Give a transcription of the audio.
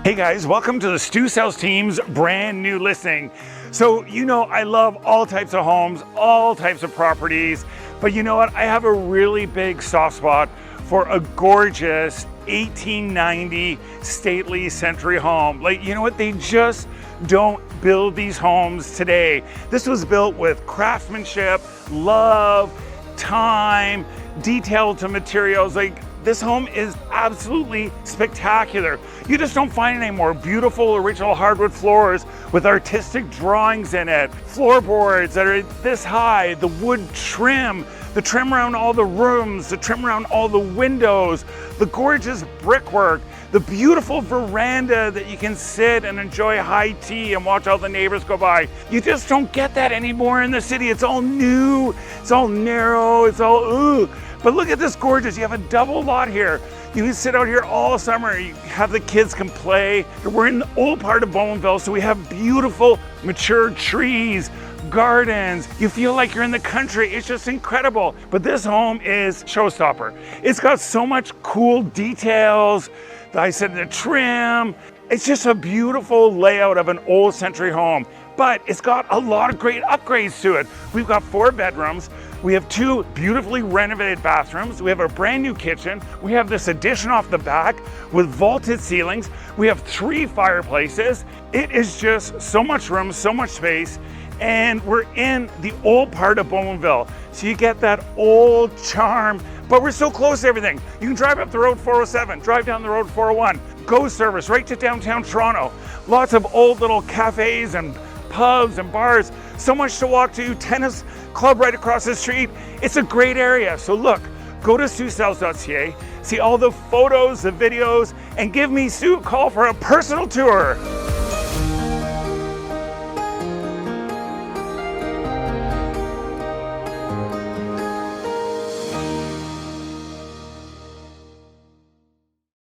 Hey guys, welcome to the Stu Sales team's brand new listing. So, I love all types of homes, all types of properties, but you know what? I have a really big soft spot for a gorgeous 1890 stately century home. They just don't build these homes today. This was built with craftsmanship, love, time, detail to materials. This home is absolutely spectacular. You just don't find any more beautiful original hardwood floors with artistic drawings in it, floorboards that are this high, the wood trim, the trim around all the rooms, the trim around all the windows, the gorgeous brickwork, the beautiful veranda that you can sit and enjoy high tea and watch all the neighbors go by. You just don't get that anymore in the city. It's all new, it's all narrow, it's all ooh. But look at this gorgeous, you have a double lot here. You can sit out here all summer, you have the kids can play. We're in the old part of Bowmanville, so we have beautiful mature trees, gardens. You feel like you're in the country. It's just incredible. But this home is showstopper. It's got so much cool details. I said the trim. It's just a beautiful layout of an old century home. But it's got a lot of great upgrades to it. We've got 4 bedrooms. We have 2 beautifully renovated bathrooms. We have a brand new kitchen. We have this addition off the back with vaulted ceilings. We have 3 fireplaces. It is just so much room, so much space. And we're in the old part of Bowmanville. So you get that old charm, but we're so close to everything. You can drive up the road 407, drive down the road 401, go service right to downtown Toronto. Lots of old little cafes and pubs and bars, so much to walk to, tennis club right across the street. It's a great area. So look, go to StuSells.ca, see all the photos, the videos, and give me Stu a call for a personal tour.